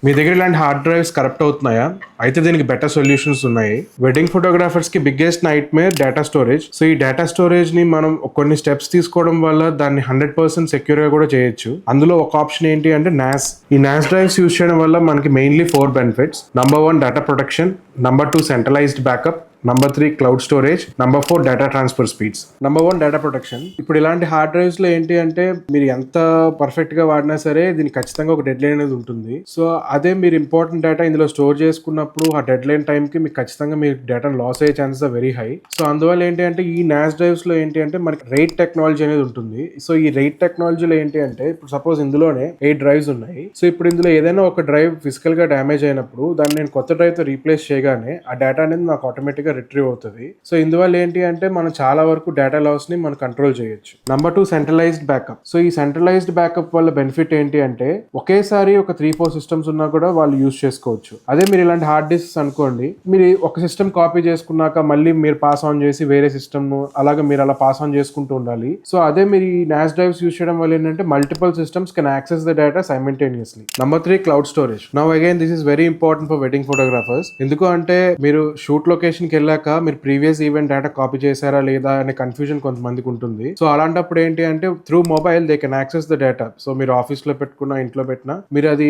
మీ దగ్గర ఇలాంటి hard drives corrupt అవుతున్నాయా? అయితే దీనికి బెటర్ సొల్యూషన్స్ ఉన్నాయి. వెడ్డింగ్ ఫోటోగ్రాఫర్స్ కి biggest nightmare data storage. So ఈ డేటా స్టోరేజ్ ని మనం కొన్ని స్టెప్స్ తీసుకోవడం వల్ల దాన్ని 100% సెక్యూర్ గా కూడా చేయొచ్చు. అందులో ఒక ఆప్షన్ ఏంటి అంటే NAS. ఈ NAS డ్రైవ్స్ యూస్ చేయడం వల్ల మనకి mainly 4 benefits. Number 1 data protection, number 2 centralised backup, number 3 cloud storage, number 4 data transfer speeds. Number 1 data protection. ఇప్పుడు ఇలాంటి హార్డ్ డ్రైవ్స్ లో ఏంటి అంటే మీరు ఎంత పర్ఫెక్ట్ గా వాడినా సరే దీనికి ఖచ్చితంగా ఒక డెడ్ లైన్ అనేది ఉంటుంది. సో అదే మీరు ఇంపార్టెంట్ డేటా ఇందులో స్టోర్ చేసుకున్నప్పుడు ఆ డెడ్ లైన్ టైం కి మీకు ఖచ్చితంగా మీ డేటా లాస్ అయ్యే chances are very high. So అందువల్ల ఏంటి అంటే ఈ NAS డ్రైవ్స్ లో ఏంటి అంటే మనకి రైట్ టెక్నాలజీ అనేది ఉంటుంది. సో ఈ రైట్ టెక్నాలజీలో ఏంటి అంటే ఇప్పుడు సపోజ్ ఇందులోనే 8 డ్రైవ్స్ ఉన్నాయి. సో ఇప్పుడు ఇందులో ఏదైనా ఒక డ్రైవ్ ఫిజికల్ గా డ్యామేజ్ అయినప్పుడు దాన్ని నేను కొత్త డ్రైవ్ తో రీప్లేస్ చేయగానే ఆ డేటా అనేది నాకు ఆటోమేటిక్ గా రిట్రీవ్ అవుతుంది. సో ఇందువల్ల ఏంటి అంటే మనం చాలా వరకు డేటా లాస్ ని మనం కంట్రోల్ చేయొచ్చు. Number 2 centralised backup. సో ఈ సెంట్రలైజ్డ్ బ్యాకప్ వల్ల బెనిఫిట్ ఏంటి అంటే ఒకేసారి ఒక 3-4 సిస్టమ్స్ ఉన్నా కూడా వాళ్ళు యూస్ చేసుకోవచ్చు. అదే మీరు ఇలాంటి హార్డ్ డిస్క్స్ అనుకోండి, మీరు ఒక సిస్టమ్ కాపీ చేసుకున్నాక మళ్ళీ మీరు పాస్ ఆన్ చేసి వేరే సిస్టమ్ అలాగే మీరు అలా పాస్ ఆన్ చేసుకుంటూ ఉండాలి. సో అదే మీరు ఈ NAS డ్రైవ్స్ యూస్ చేయడం వల్ల ఏంటంటే multiple systems can access the data simultaneously. Number 3 cloud storage. Now again this is very important for wedding photographers. ఎందుకు అంటే మీరు షూట్ లొకేషన్ కి వెళ్ళాక మీరు ప్రీవియస్ ఈవెంట్ డేటా కాపీ చేశారా లేదా అనే కన్ఫ్యూజన్ కొంతమందికి ఉంటుంది. సో అలాంటప్పుడు ఏంటి అంటే through mobile they can access the data. So మీరు ఆఫీస్ లో పెట్టుకున్నా ఇంట్లో పెట్టినా మీరు అది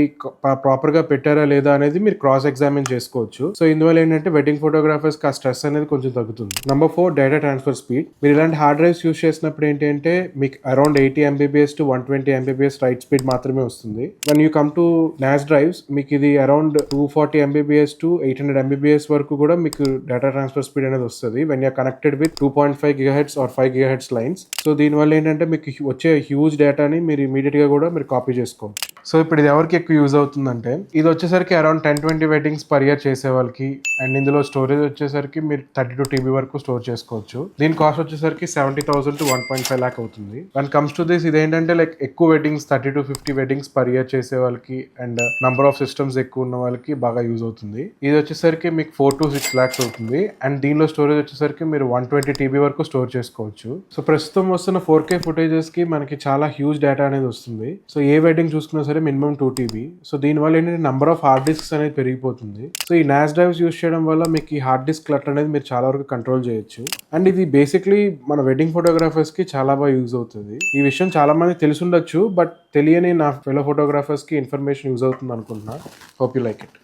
ప్రాపర్ గా పెట్టారా లేదా అనేది మీరు క్రాస్ ఎగ్జామిన్ చేసుకోవచ్చు. సో ఇందువల్ల ఏంటంటే వెడ్డింగ్ ఫోటోగ్రాఫర్స్ కి ఆ స్ట్రెస్ అనేది కొంచెం తగ్గుతుంది. Number 4 data transfer speed. మీరు ఇలాంటి హార్డ్ డ్రైవ్స్ యూస్ చేసినప్పుడు ఏంటి అంటే మీకు around 80 MBPS to 120 MBPS right speed మాత్రమే వస్తుంది. When you come to NAS drives మీకు ఇది అరౌండ్ 240 MBPS to 800 MBPS వరకు కూడా మీకు డేటా ట్రాన్స్ఫర్ స్పీడ్ అనేది వస్తుంది when your connected with 2.5 GHz or 5 GHz lines. So దీనివల్ల ఏంటంటే మీకు వచ్చే హ్యూజ్ డేటాని మీరు ఇమీడియట్ గా కూడా మీరు కాపీ చేసుకోవచ్చు. సో ఇప్పుడు ఇది ఎవరికి ఎక్కువ యూజ్ అవుతుందంటే ఇది వచ్చేసరికి అరౌండ్ 10-20 వెడ్డింగ్స్ పర్ ఇయర్ చేసే వాళ్ళకి, అండ్ ఇందులో స్టోరేజ్ వచ్చేసరికి మీరు 32 TB వరకు స్టోర్ చేసుకోవచ్చు. దీని కాస్ట్ వచ్చేసరికి 70,000 to 1.5 lakh అవుతుంది. వన్ కమ్స్ టు దిస్ ఇదేంటంటే లైక్ ఎక్కువ weddings 30 to 50 weddings per year చేసే వాళ్ళకి అండ్ నంబర్ ఆఫ్ సిస్టమ్స్ ఎక్కువ ఉన్న వాళ్ళకి బాగా యూజ్ అవుతుంది. ఇది వచ్చేసరికి మీకు 4 to 6 lakhs అవుతుంది. అండ్ దీనిలో స్టోరేజ్ వచ్చేసరికి మీరు 120 TB వరకు స్టోర్ చేసుకోవచ్చు. సో ప్రస్తుతం వస్తున్న 4K ఫుటేజెస్ కి మనకి చాలా హ్యూజ్ డేటా అనేది వస్తుంది. సో ఏ వెడ్డింగ్ చూసుకున్నా సరే మినిమం 2 TB. సో దీనివల్ల ఏంటంటే నంబర్ ఆఫ్ హార్డ్ డిస్క్స్ అనేది పెరిగిపోతుంది. సో ఈ NAS డ్రైవ్స్ యూస్ చేయడం వల్ల మీకు ఈ హార్డ్ డిస్క్ క్లటర్ అనేది మీరు చాలా వరకు కంట్రోల్ చేయొచ్చు. అండ్ ఇది బేసిక్లీ మన వెడ్డింగ్ ఫోటోగ్రాఫర్స్ కి చాలా బాగా యూజ్ అవుతుంది. ఈ విషయం చాలా మంది తెలిసి ఉండొచ్చు, బట్ తెలియని నా ఫెలో ఫోటోగ్రాఫర్స్ కి ఇన్ఫర్మేషన్ యూజ్ అవుతుంది అనుకుంటున్నా. Hope you like it.